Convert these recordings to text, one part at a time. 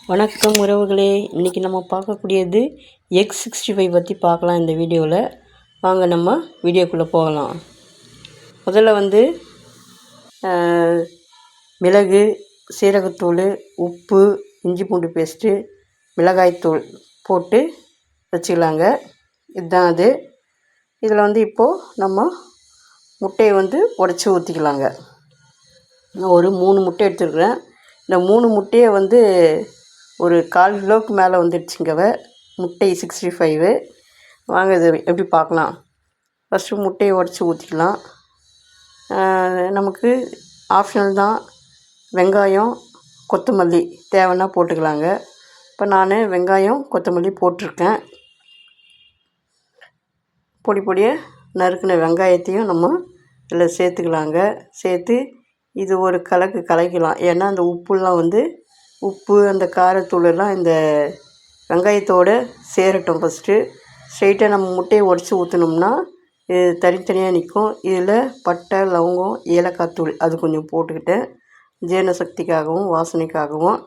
வணக்கம் உறவுகளே, இன்றைக்கி நம்ம பார்க்கக்கூடியது X65 பற்றி பார்க்கலாம். இந்த வீடியோவில் வாங்க நம்ம வீடியோக்குள்ளே போகலாம். முதல்ல மிளகு, சீரகத்தூள், உப்பு, இஞ்சி பூண்டு பேஸ்ட்டு, மிளகாய்த்தூள் போட்டு வச்சுக்கலாங்க. இதுதான் அது. இதில் இப்போது நம்ம முட்டையை உடச்சி ஊற்றிக்கலாங்க. நான் ஒரு 3 முட்டை எடுத்துருக்குறேன். இந்த 3 முட்டையை ஒரு 1/4 கிலோவுக்கு மேலே வந்துடுச்சுங்க முட்டை 65. வாங்க இது எப்படி பார்க்கலாம். ஃபஸ்ட்டு முட்டையை உடச்சி ஊற்றிக்கலாம். நமக்கு ஆப்ஷனல் தான். வெங்காயம், கொத்தமல்லி தேவைன்னா போட்டுக்கலாங்க. இப்போ நான் வெங்காயம், கொத்தமல்லி போட்டிருக்கேன். பொடி பொடியாக நறுக்கின வெங்காயத்தையும் நம்ம இதில் சேர்த்துக்கலாங்க. சேர்த்து இது ஒரு கலக்கலாம். ஏன்னா அந்த உப்பு அந்த காரத்தூளெல்லாம் இந்த வெங்காயத்தோடு சேரட்டும். ஃபஸ்ட்டு ஸ்ட்ரெயிட்டாக நம்ம முட்டையை உடச்சி ஊற்றினோம்னா இது தனித்தனியாக நிற்கும். இதில் பட்டை, லவங்கம், ஏலக்காய் தூள் அது கொஞ்சம் போட்டுக்கிட்டேன். ஜீரண சக்திக்காகவும் வாசனைக்காகவும்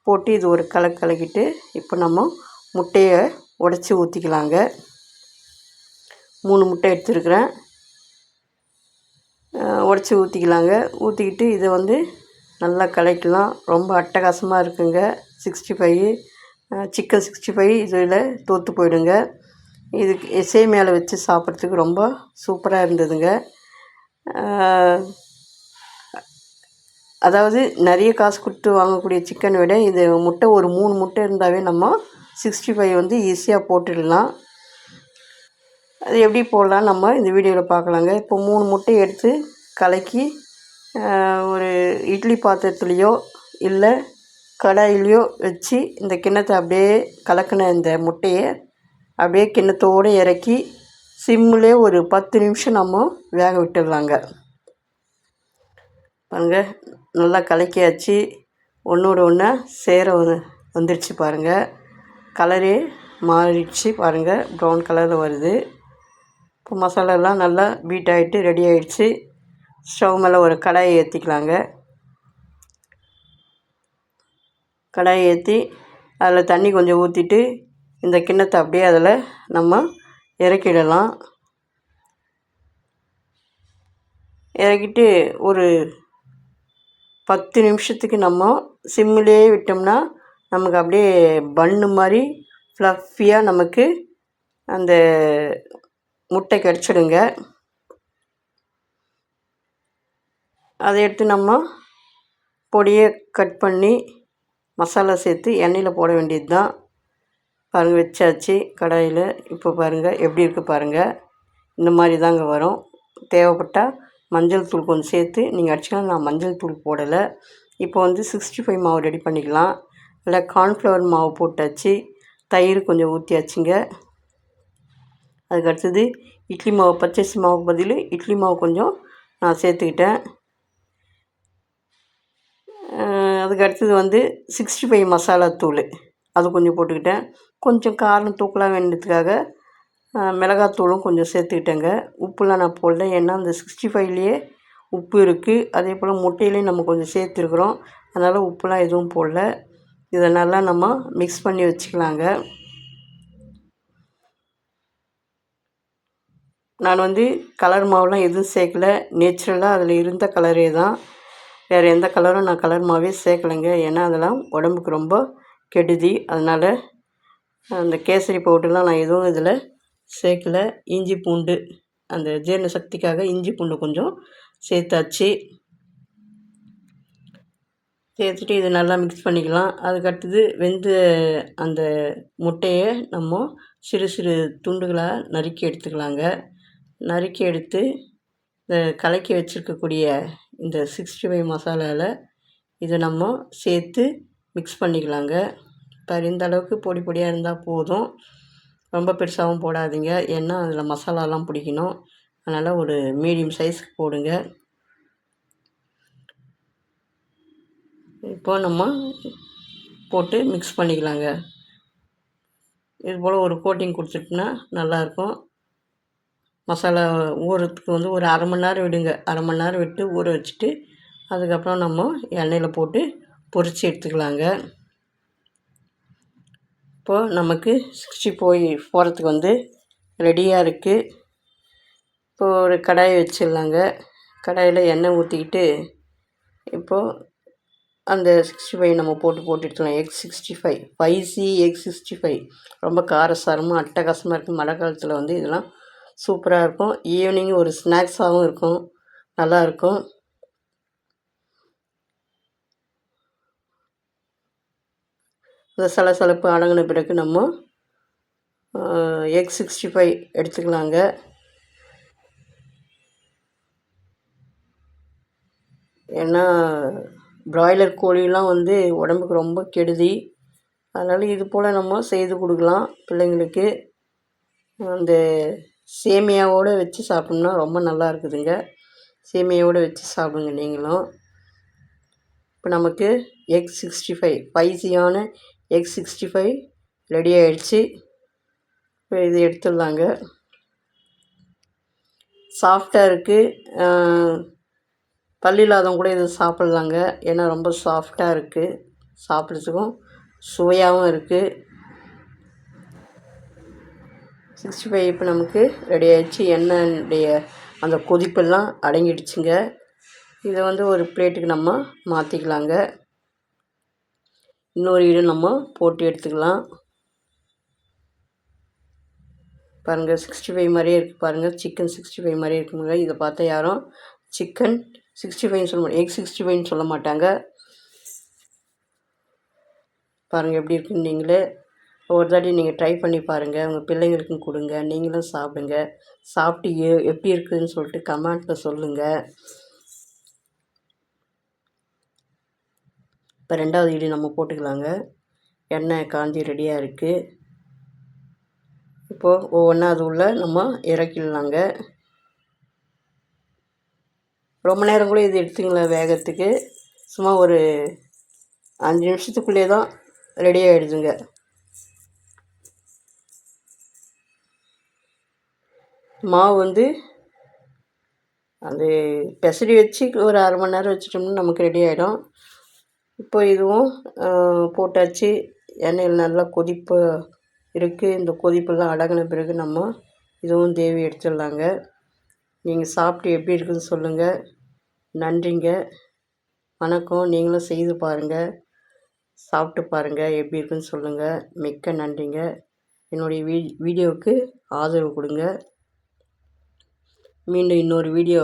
போட்டு இது ஒரு கலக்கிட்டு இப்போ நம்ம முட்டையை உடச்சி ஊற்றிக்கலாங்க. 3 முட்டை எடுத்துருக்குறேன். உடச்சி ஊற்றிக்கலாங்க. ஊற்றிக்கிட்டு இதை நல்லா கலக்கலாம். ரொம்ப அட்டகாசமாக இருக்குங்க 65. சிக்கன் 65 இதில் தோற்று போயிடுங்க. இதுக்கு சேமியாவில் வச்சு சாப்பிட்றதுக்கு ரொம்ப சூப்பராக இருந்ததுங்க. அதாவது நிறைய காசு கொடுத்து வாங்கக்கூடிய சிக்கனை விட இது முட்டை ஒரு 3 முட்டை இருந்தாவே நம்ம 65 ஈஸியாக போட்டுடலாம். அது எப்படி போடலாம் நம்ம இந்த வீடியோவில் பார்க்கலாங்க. இப்போ 3 முட்டையை எடுத்து கலக்கி ஒரு இட்லி பாத்திரத்துலேயோ இல்லை கடாயிலையோ வச்சு இந்த கிண்ணத்தை அப்படியே கலக்கின இந்த முட்டையை அப்படியே கிண்ணத்தோடு இறக்கி சிம்மிலே ஒரு 10 நிமிஷம் நம்ம வேக விட்டுடலாங்க. பாருங்கள், நல்லா கலக்கியாச்சு. ஒன்றோட ஒன்றா சேர வந்துடுச்சு பாருங்கள். கலரே மாறிடுச்சு பாருங்கள். ப்ரௌன் கலரில் வருது. இப்போ மசாலாலாம் நல்லா பீட் ஆகிட்டு ரெடி ஆகிடுச்சு. ஸ்டவ் மேலே ஒரு கடாயை ஏற்றிக்கலாங்க. கடாயை ஏற்றி அதில் தண்ணி கொஞ்சம் ஊற்றிட்டு இந்த கிண்ணத்தை அப்படியே அதில் நம்ம இறக்கிடலாம். இறக்கிட்டு ஒரு 10 நிமிஷத்துக்கு நம்ம சிம்மிலே விட்டோம்னா நமக்கு அப்படியே பன்னு மாதிரி ஃப்ளஃபியாக நமக்கு அந்த முட்டை கிடச்சிடுங்க. அதை எடுத்து நம்ம பொடியை கட் பண்ணி மசாலா சேர்த்து எண்ணெயில் போட வேண்டியது தான். பாருங்கள், வச்சாச்சு கடாயில். இப்போ பாருங்கள் எப்படி இருக்குது பாருங்கள். இந்த மாதிரி தாங்க வரும். தேவைப்பட்டால் மஞ்சள் தூள் கொஞ்சம் சேர்த்து நீங்கள் அடிச்சுக்கலாம். நான் மஞ்சள் தூள் போடலை. இப்போ 65 மாவு ரெடி பண்ணிக்கலாம். இல்லை கார்ன்ஃப்ளவர் மாவு போட்டாச்சு. தயிர் கொஞ்சம் ஊற்றியாச்சுங்க. அதுக்கு அடுத்தது இட்லி மாவு, பச்சரிசி மாவுக்கு பதில் இட்லி மாவு கொஞ்சம் நான் சேர்த்துக்கிட்டேன். அதுக்கு அடுத்தது 65 மசாலா தூள் அது கொஞ்சம் போட்டுக்கிட்டேன். கொஞ்சம் காரம் தூக்கலாம் வேண்டியதுக்காக மிளகாத்தூளும் கொஞ்சம் சேர்த்துக்கிட்டேங்க. உப்புலாம் நான் போடல. ஏன்னா அந்த 65லேயே உப்பு இருக்குது. அதே போல் முட்டையிலையும் நம்ம கொஞ்சம் சேர்த்துருக்குறோம். அதனால் உப்புலாம் எதுவும் போடல. இதை நல்லா நம்ம மிக்ஸ் பண்ணி வச்சுக்கலாங்க. நான் கலர் மாவுலாம் எதுவும் சேர்க்கல. நேச்சுரலாக அதில் இருந்த கலரே தான். வேறு எந்த கலரும் நான் கலர் மாவே சேர்க்கலைங்க. ஏன்னா அதெல்லாம் உடம்புக்கு ரொம்ப கெடுதி. அதனால் அந்த கேசரி பவுடர்லாம் நான் எதுவும் இதில் சேர்க்கலை. இஞ்சி பூண்டு அந்த ஜீரண சக்திக்காக இஞ்சி பூண்டு கொஞ்சம் சேர்த்தாச்சு. சேர்த்துட்டு இதை நல்லா மிக்ஸ் பண்ணிக்கலாம். அதுக்கடுத்தது அந்த முட்டையை நம்ம சிறு சிறு துண்டுகளாக நறுக்கி எடுத்துக்கலாங்க. நறுக்கி எடுத்து இந்த கலக்கி வச்சுருக்கக்கூடிய இந்த 65 மசாலாவில் இதை நம்ம சேர்த்து மிக்ஸ் பண்ணிக்கலாங்க. பாரு, இந்த அளவுக்கு பொடி பொடியாக இருந்தால் போதும். ரொம்ப பெருசாகவும் போடாதீங்க. ஏன்னா அதில் மசாலாலாம் பிடிக்கணும். அதனால் ஒரு மீடியம் சைஸ்க்கு போடுங்க. இப்போ நம்ம போட்டு மிக்ஸ் பண்ணிக்கலாங்க. இது போல் ஒரு கோட்டிங் கொடுத்துட்டோம்னா நல்லாயிருக்கும். மசாலா ஊறுறதுக்கு ஒரு அரை மணி நேரம் விடுங்க. அரை மணி நேரம் விட்டு ஊற வச்சுட்டு அதுக்கப்புறம் நம்ம எண்ணெயில் போட்டு பொரித்து எடுத்துக்கலாங்க. இப்போது நமக்கு 60 போகிறதுக்கு வந்து ரெடியாக இருக்குது. இப்போது ஒரு கடாயை வச்சிடலாங்க. கடாயில் எண்ணெய் ஊற்றிக்கிட்டு இப்போது அந்த 65 நம்ம போட்டு எடுத்துக்கலாம். எக் 65 ஸ்பைசி எக் 65 ரொம்ப காரசாரமாக அட்டகாசமாக இருக்கும். மழை காலத்தில் வந்து இதெல்லாம் சூப்பராக இருக்கும். ஈவினிங் ஒரு ஸ்நாக்ஸாகவும் இருக்கும், நல்லாயிருக்கும். இந்த சலசலப்பு அடங்கின பிறகு நம்ம எக் 65 எடுத்துக்கலாங்க. ஏன்னா பிராய்லர் கோழிலாம் வந்து உடம்புக்கு ரொம்ப கெடுதி. அதனால் இது போல் நம்ம செய்து கொடுக்கலாம் பிள்ளைங்களுக்கு. அந்த சேமியாவோடு வச்சு சாப்பிட்டோம்னா ரொம்ப நல்லா இருக்குதுங்க. சேமியாவோடு வச்சு சாப்பிடுங்க நீங்களும். இப்போ நமக்கு எக் 65 ஸ்பைசியான எக் 65 ரெடி ஆகிடுச்சு. இப்போ இது எடுத்துடலாங்க. சாஃப்டாக இருக்குது. பல் இல்லாதவங்க கூட இது சாப்பிட்லாங்க. ஏன்னா ரொம்ப சாஃப்டாக இருக்குது, சாப்பிட்றதுக்கும் சுவையாகவும் இருக்குது. 65 இப்போ நமக்கு ரெடி ஆகிடுச்சு. எண்ணெயுடைய அந்த கொதிப்பெல்லாம் அடங்கிடுச்சுங்க. இதை வந்து ஒரு பிளேட்டுக்கு நம்ம மாற்றிக்கலாங்க. இன்னொரு ஈடு நம்ம போட்டு எடுத்துக்கலாம். பாருங்கள் 65 மாதிரியே இருக்குது பாருங்கள். சிக்கன் 65 மாதிரியே இருக்குங்க. இதை பார்த்தா யாரும் சிக்கன் 65 சொல்ல மாட்டாங்க, எக் 65 சொல்ல மாட்டாங்க. பாருங்கள் எப்படி இருக்குன்னு நீங்களே ஒரு தாட்டி நீங்கள் ட்ரை பண்ணி பாருங்கள். உங்கள் பிள்ளைங்களுக்கும் கொடுங்க, நீங்களும் சாப்பிடுங்க. சாப்பிட்டு எப்படி இருக்குதுன்னு சொல்லிட்டு கமெண்ட்டில் சொல்லுங்கள். இப்போ 2வது இடி நம்ம போட்டுக்கலாங்க. எண்ணெய் காஞ்சி ரெடியாக இருக்குது. இப்போது ஒவ்வொன்றா அது உள்ள நம்ம இறக்கிடலாங்க. ரொம்ப நேரம் கூட இது எடுத்துங்களா வேகத்துக்கு. சும்மா ஒரு 5 நிமிஷத்துக்குள்ளே தான் ரெடி ஆகிடுதுங்க. மாவு வந்து அது பெசரி வச்சு ஒரு 1/2 மணி நேரம் வச்சிட்டோம்னா நமக்கு ரெடி ஆகிடும். இப்போ இதுவும் போட்டாச்சு. எண்ணெயில் நல்லா கொதிப்பு இருக்குது. இந்த கொதிப்பெல்லாம் அடங்கின பிறகு நம்ம இதுவும் தேவி எடுத்துடலாங்க. நீங்கள் சாப்பிட்டு எப்படி இருக்குதுன்னு சொல்லுங்கள். நன்றிங்க, வணக்கம். நீங்களும் செய்து பாருங்கள், சாப்பிட்டு பாருங்கள், எப்படி இருக்குன்னு சொல்லுங்கள். மிக்க நன்றிங்க. என்னுடைய வீடியோவுக்கு ஆதரவு கொடுங்க. மீண்டும் இன்னொரு வீடியோ